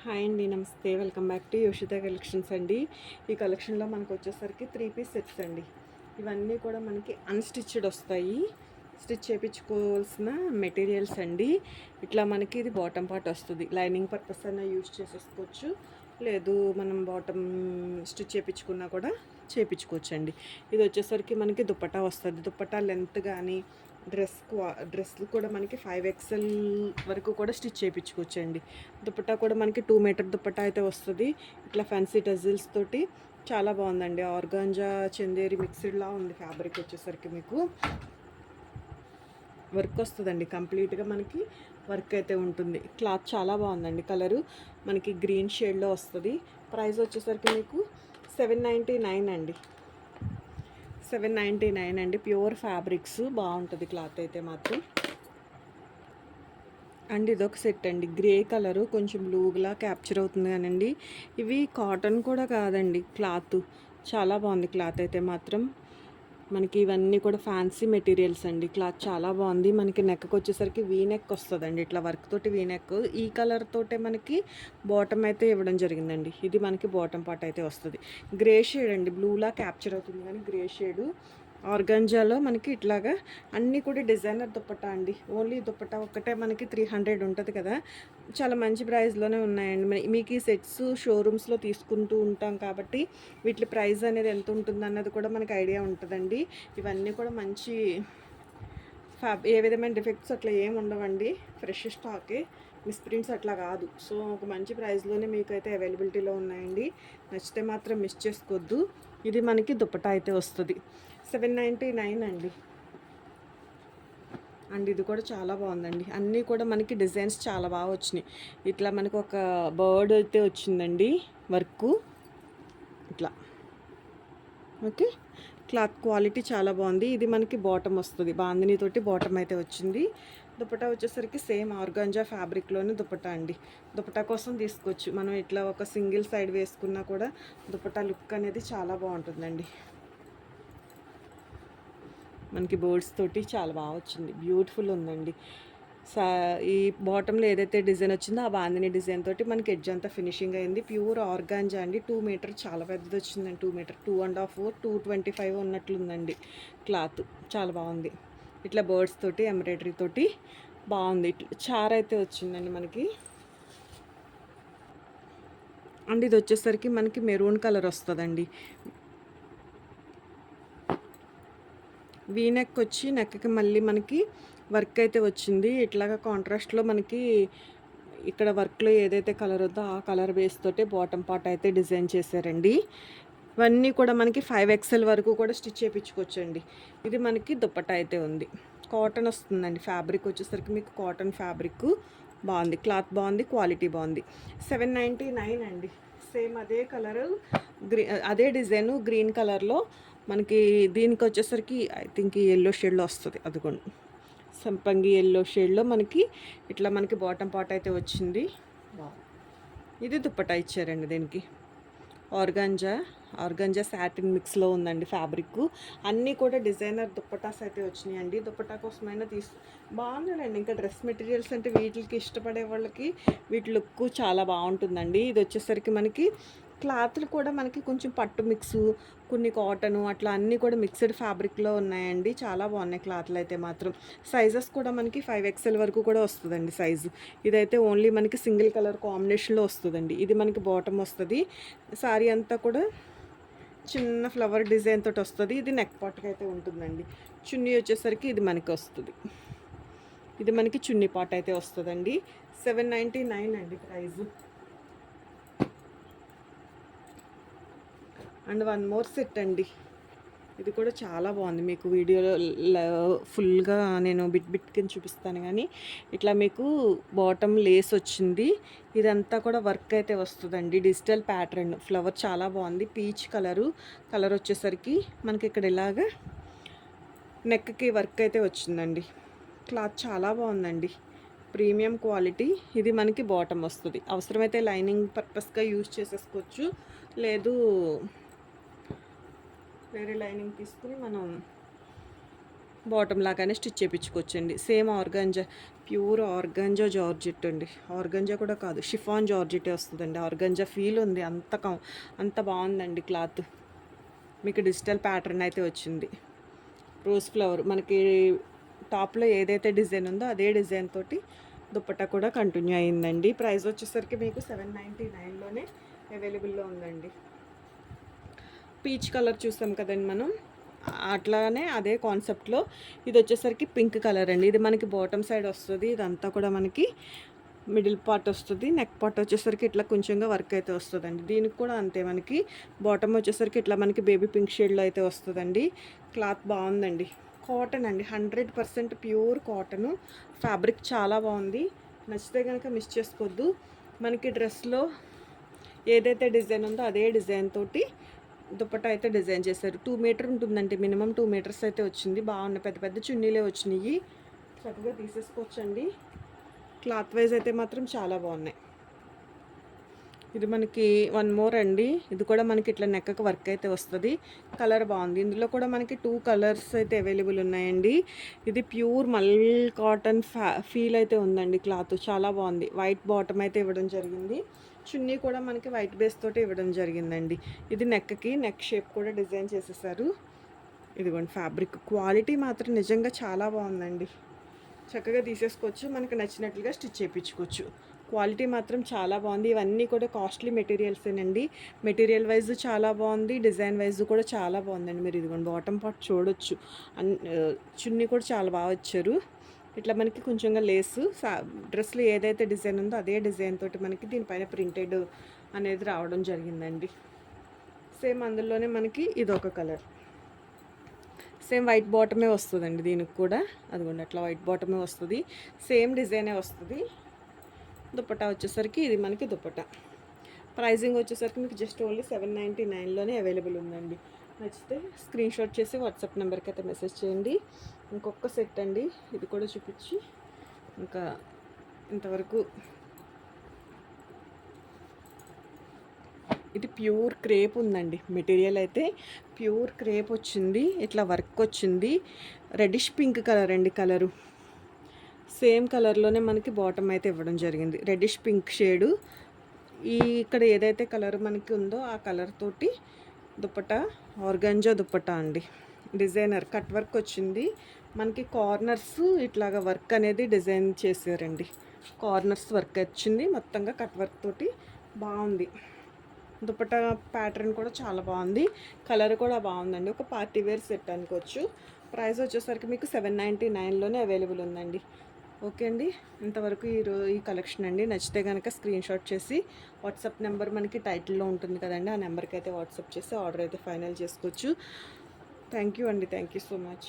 Hi అండి, నమస్తే. Welcome back to యోషిత collections అండి. ఈ కలెక్షన్లో మనకు వచ్చేసరికి 3 పీస్ సెట్స్ అండి. ఇవన్నీ కూడా మనకి అన్స్టిచ్డ్ వస్తాయి. స్టిచ్ చేయించుకోవాల్సిన మెటీరియల్స్ అండి. ఇట్లా మనకి ఇది బాటమ్ పార్ట్ వస్తుంది. లైనింగ్ పర్పస్ అయినా యూజ్ చేసేసుకోవచ్చు, లేదు మనం బాటమ్ స్టిచ్ చేయించుకున్నా కూడా చేయించుకోవచ్చు అండి. ఇది వచ్చేసరికి మనకి దుపట్టా వస్తుంది. దుపట్టా లెంత్ కానీ డ్రెస్లు కూడా మనకి 5XL వరకు కూడా స్టిచ్ చేయించుకోవచ్చు అండి. దుపట్టా కూడా మనకి 2 మీటర్ దుపట్టా అయితే వస్తుంది. ఇట్లా ఫ్యాన్సీ టజిల్స్ తోటి చాలా బాగుందండి. ఆర్గాంజా చందేరి మిక్స్డ్లా ఉంది. ఫ్యాబ్రిక్ వచ్చేసరికి మీకు వర్క్ వస్తుందండి. కంప్లీట్గా మనకి వర్క్ అయితే ఉంటుంది. క్లాత్ చాలా బాగుందండి. కలరు మనకి గ్రీన్ షేడ్లో వస్తుంది. ప్రైస్ వచ్చేసరికి మీకు 799 అండి. 799 అండి. ప్యూర్ ఫ్యాబ్రిక్స్ బాగుంటుంది క్లాత్ అయితే మాత్రం. అండ్ ఇదొక సెట్ అండి. గ్రే కలరు కొంచెం బ్లూగా క్యాప్చర్ అవుతుంది కానండి, ఇవి కాటన్ కూడా కాదండి. క్లాత్ చాలా బాగుంది. క్లాత్ అయితే మాత్రం మనకి ఇవన్నీ కూడా ఫ్యాన్సీ మెటీరియల్స్ అండి. క్లాత్ చాలా బాగుంది. మనకి నెక్కి వచ్చేసరికి వీ నెక్ వస్తుందండి. ఇట్లా వర్క్ తోటి వీ నెక్. ఈ కలర్ తోటే మనకి బాటమ్ అయితే ఇవ్వడం జరిగిందండి. ఇది మనకి బాటమ్ పార్ట్ అయితే వస్తుంది. గ్రే షేడ్ అండి. బ్లూలా క్యాప్చర్ అవుతుంది కానీ గ్రే షేడు. ఆర్గంజాలో మనకి ఇట్లాగా అన్నీ కూడా డిజైనర్ దుప్పట్టా అండి. ఓన్లీ దుప్పట్టా ఒక్కటే మనకి 300 ఉంటుంది కదా. చాలా మంచి ప్రైస్లోనే ఉన్నాయండి. మీకు ఈ సెట్స్ షోరూమ్స్లో తీసుకుంటూ ఉంటాం కాబట్టి వీటి ప్రైస్ అనేది ఎంత ఉంటుంది అన్నది కూడా మనకి ఐడియా ఉంటుందండి. ఇవన్నీ కూడా మంచి ఏ విధమైన డిఫెక్ట్స్ అట్లా ఏమి ఉండవండి. ఫ్రెష్ స్టాకే, మిస్ప్రింట్స్ అట్లా కాదు. సో ఒక మంచి ప్రైస్లోనే మీకు అయితే అవైలబిలిటీలో ఉన్నాయండి. నచ్చితే మాత్రం మిస్ చేసుకోవద్దు. ఇది మనకి దుపట్టా అయితే వస్తుంది. 799 అండి. అండ్ ఇది కూడా చాలా బాగుందండి. అన్నీ కూడా మనకి డిజైన్స్ చాలా బాగా వచ్చినాయి. ఇట్లా మనకు ఒక బర్డ్ అయితే వచ్చిందండి వర్క్ ఇట్లా. ఓకే, క్లాత్ క్వాలిటీ చాలా బాగుంది. ఇది మనకి బాటమ్ వస్తుంది. బాందినీతోటి బాటమ్ అయితే వచ్చింది. దుపట్టా వచ్చేసరికి సేమ్ ఆర్గాంజా ఫ్యాబ్రిక్లోనే దుపట్టా అండి. దుపట్టా కోసం తీసుకోవచ్చు. మనం ఇట్లా ఒక సింగిల్ సైడ్ వేసుకున్నా కూడా దుపట్టా లుక్ అనేది చాలా బాగుంటుందండి. మనకి బర్డ్స్ తోటి చాలా బాగా వచ్చింది. బ్యూటిఫుల్ ఉందండి. ఈ బాటంలో ఏదైతే డిజైన్ వచ్చిందో ఆ బాందిని డిజైన్ తోటి మనకి ఎడ్జ్ అంతా ఫినిషింగ్ అయింది. ప్యూర్ ఆర్గాంజా అండి. 2 మీటర్ చాలా పెద్దది వచ్చిందండి. 2 మీటర్ 2.5 225 ఉన్నట్లుందండి. క్లాత్ చాలా బాగుంది. ఇట్లా బర్డ్స్ తోటి ఎంబ్రాయిడరీ తోటి బాగుంది. ఇట్లా చార్ అయితే వచ్చిందండి మనకి. అండ్ ఇది వచ్చేసరికి మనకి మెరూన్ కలర్ వస్తుందండి. వీ నెక్ వచ్చి నెక్కి మళ్ళీ మనకి వర్క్ అయితే వచ్చింది. ఇట్లాగా కాంట్రాస్ట్లో మనకి ఇక్కడ వర్క్లో ఏదైతే కలర్ ఉందో ఆ కలర్ బేస్ తోటే బాటమ్ పార్ట్ అయితే డిజైన్ చేశారండి. ఇవన్నీ కూడా మనకి 5XL వరకు కూడా స్టిచ్ చేయించుకోవచ్చండి. ఇది మనకి దుపట్టా అయితే ఉంది. కాటన్ వస్తుందండి. ఫ్యాబ్రిక్ వచ్చేసరికి మీకు కాటన్ ఫ్యాబ్రిక్ బాగుంది. క్లాత్ బాగుంది. క్వాలిటీ బాగుంది. 799 అండి. సేమ్ అదే కలరు, అదే డిజైను గ్రీన్ కలర్లో మనకి. దీనికి వచ్చేసరికి ఐ థింక్ ఈ ఎల్లో షేడ్లో వస్తుంది. అదిగోండి, సంపంగి ఎల్లో షేడ్లో మనకి ఇట్లా మనకి బాటమ్ పార్ట్ అయితే వచ్చింది. ఇది దుప్పటా ఇచ్చారండి దీనికి. ఆర్గాంజా సాటిన్ మిక్స్లో ఉందండి ఫ్యాబ్రిక్. అన్నీ కూడా డిజైనర్ దుప్పటాస్ అయితే వచ్చినాయండి. దుప్పటా కోసమైనా బాగుందండి. ఇంకా డ్రెస్ మెటీరియల్స్ అంటే వీటికి ఇష్టపడే వాళ్ళకి వీటి లుక్ చాలా బాగుంటుందండి. ఇది వచ్చేసరికి మనకి క్లాత్లు కూడా మనకి కొంచెం పట్టు మిక్సు, కొన్ని కాటను, అట్లా అన్నీ కూడా మిక్స్డ్ ఫ్యాబ్రిక్లో ఉన్నాయండి. చాలా బాగున్నాయి క్లాత్లు అయితే మాత్రం. సైజెస్ కూడా మనకి 5XL వరకు కూడా వస్తుందండి సైజు. ఇదైతే ఓన్లీ మనకి సింగిల్ కలర్ కాంబినేషన్లో వస్తుందండి. ఇది మనకి బాటమ్ వస్తుంది. శారీ అంతా కూడా చిన్న ఫ్లవర్ డిజైన్ తోటి వస్తుంది. ఇది నెక్ పార్ట్కి అయితే ఉంటుందండి. చున్నీ వచ్చేసరికి ఇది మనకి వస్తుంది. ఇది మనకి చున్నీ పార్ట్ అయితే వస్తుందండి. 799 అండి price. And one more set అండి. ఇది కూడా చాలా బాగుంది. మీకు వీడియోలో ఫుల్గా నేను బిట్ కింద చూపిస్తాను కానీ ఇట్లా మీకు బాటమ్ లేస్ వచ్చింది. ఇదంతా కూడా వర్క్ అయితే వస్తుందండి. డిజిటల్ ప్యాటర్న్ ఫ్లవర్ చాలా బాగుంది. పీచ్ కలర్ వచ్చేసరికి మనకి ఇక్కడ ఇలాగా నెక్కి వర్క్ అయితే వచ్చిందండి. క్లాత్ చాలా బాగుందండి. Premium quality. ఇది మనకి బాటమ్ వస్తుంది. అవసరమైతే లైనింగ్ పర్పస్గా యూజ్ చేసేసుకోవచ్చు, లేదు వేరే లైనింగ్ తీసుకుని మనం బాటమ్ లాగానే స్టిచ్ చేయించుకోవచ్చండి. Same organza, pure organza georgette అండి. ఆర్గాంజా కూడా కాదు, షిఫాన్ జార్జెటే వస్తుందండి. ఆర్గాంజా ఫీల్ ఉంది, అంత బాగుందండి క్లాత్. మీకు డిజిటల్ ప్యాటర్న్ అయితే వచ్చింది. రోజ్ ఫ్లవర్ మనకి టాప్లో ఏదైతే డిజైన్ ఉందో అదే డిజైన్ తోటి దుప్పట్టా కూడా కంటిన్యూ అయిందండి. ప్రైస్ వచ్చేసరికి మీకు 799లోనే అవైలబుల్లో ఉందండి. పీచ్ కలర్ చూసాం కదండి మనం, అట్లానే అదే కాన్సెప్ట్లో ఇది వచ్చేసరికి పింక్ కలర్ అండి. ఇది మనకి బాటమ్ సైడ్ వస్తుంది. ఇదంతా కూడా మనకి మిడిల్ పార్ట్ వస్తుంది. నెక్ పార్ట్ వచ్చేసరికి ఇట్లా కొంచెంగా వర్క్ అయితే వస్తుందండి. దీనికి కూడా అంతే, మనకి బాటమ్ వచ్చేసరికి ఇట్లా మనకి బేబీ పింక్ షేడ్లో అయితే వస్తుందండి. క్లాత్ బాగుందండి. కాటన్ అండి, 100% ప్యూర్ కాటను. ఫ్యాబ్రిక్ చాలా బాగుంది. నచ్చితే కనుక మిస్ చేసుకోవద్దు. మనకి డ్రెస్లో ఏదైతే డిజైన్ ఉందో అదే డిజైన్ తోటి దుపట్టా అయితే డిజైన్ చేశారు. 2 మీటర్ ఉంటుందండి, మినిమం 2 మీటర్స్ అయితే వచ్చింది. బాగున్నాయి, పెద్ద పెద్ద చున్నీలే వచ్చినాయి. చక్కగా తీసేసుకోవచ్చండి. క్లాత్ వైజ్ అయితే మాత్రం చాలా బాగున్నాయి. ఇది మనకి వన్ మోర్ అండి. ఇది కూడా మనకి ఇట్లా నెక్కకు వర్క్ అయితే వస్తుంది. కలర్ బాగుంది. ఇందులో కూడా మనకి 2 కలర్స్ అయితే అవైలబుల్ ఉన్నాయండి. ఇది ప్యూర్ మల్ కాటన్ ఫీల్ అయితే ఉందండి. క్లాత్ చాలా బాగుంది. వైట్ బాటమ్ అయితే ఇవ్వడం జరిగింది. చున్నీ కూడా మనకి వైట్ బేస్ తోటి ఇవ్వడం జరిగిందండి. ఇది నెక్కి నెక్ షేప్ కూడా డిజైన్ చేసేసారు. ఇదిగోండి ఫ్యాబ్రిక్ క్వాలిటీ మాత్రం నిజంగా చాలా బాగుందండి. చక్కగా తీసేసుకోవచ్చు, మనకు నచ్చినట్లుగా స్టిచ్ చేయించుకోవచ్చు. క్వాలిటీ మాత్రం చాలా బాగుంది. ఇవన్నీ కూడా కాస్ట్లీ మెటీరియల్సేనండి. మెటీరియల్ వైజ్ చాలా బాగుంది, డిజైన్ వైజ్ కూడా చాలా బాగుందండి. మీరు ఇదిగోండి బాటమ్ పార్ట్ చూడొచ్చు. చున్నీ కూడా చాలా బాగా వచ్చారు. ఇట్లా మనకి కొంచెంగా లేసు డ్రెస్లో ఏదైతే డిజైన్ ఉందో అదే డిజైన్ తోటి మనకి దీనిపైన ప్రింటెడ్ అనేది రావడం జరిగిందండి. సేమ్ అందులోనే మనకి ఇదొక కలర్, సేమ్ వైట్ బాటమే వస్తుందండి దీనికి కూడా. అదిగోండి అట్లా వైట్ బాటమే వస్తుంది, సేమ్ డిజైనే వస్తుంది. దుపట్టా వచ్చేసరికి ఇది మనకి దుపట్టా. ప్రైజింగ్ వచ్చేసరికి మీకు జస్ట్ ఓన్లీ 799లోనే అవైలబుల్ ఉందండి. నచ్చితే స్క్రీన్ షాట్ చేసి వాట్సాప్ నెంబర్కి అయితే మెసేజ్ చేయండి. ఇంకొక సెట్ అండి, ఇది కూడా చూపించి ఇంకా ఇంతవరకు. ఇది ప్యూర్ క్రేప్ ఉందండి. మెటీరియల్ అయితే ప్యూర్ క్రేప్ వచ్చింది. ఇట్లా వర్క్ వచ్చింది. రెడిష్ పింక్ కలర్ అండి. కలరు సేమ్ కలర్లోనే మనకి బాటమ్ అయితే ఇవ్వడం జరిగింది. Reddish pink shade. ఇక్కడ ఏదైతే కలర్ మనకి ఉందో ఆ కలర్ తోటి దుపట్టా, ఆర్గాంజా దుపట్టా అండి. డిజైనర్ కట్ వర్క్ వచ్చింది. మనకి కార్నర్స్ ఇట్లాగా వర్క్ అనేది డిజైన్ చేశారండి. కార్నర్స్ వర్క్ వచ్చింది, మొత్తంగా కట్ వర్క్ తోటి బాగుంది. దుపట్టా ప్యాటర్న్ కూడా చాలా బాగుంది. కలర్ కూడా బాగుందండి. ఒక పార్టీ వేర్ సెట్ అనుకోవచ్చు. ప్రైస్ వచ్చేసరికి మీకు 799లోనే అవైలబుల్ ఉందండి. ఓకే అండి, ఇంతవరకు ఈ కలెక్షన్ అండి. నచ్చితే కనుక స్క్రీన్ షాట్ చేసి వాట్సాప్ నెంబర్ మనకి టైటిల్లో ఉంటుంది కదండి, ఆ నెంబర్కి అయితే వాట్సాప్ చేసి ఆర్డర్ అయితే ఫైనల్ చేసుకోవచ్చు. థ్యాంక్ యూ అండి. Thank you so much.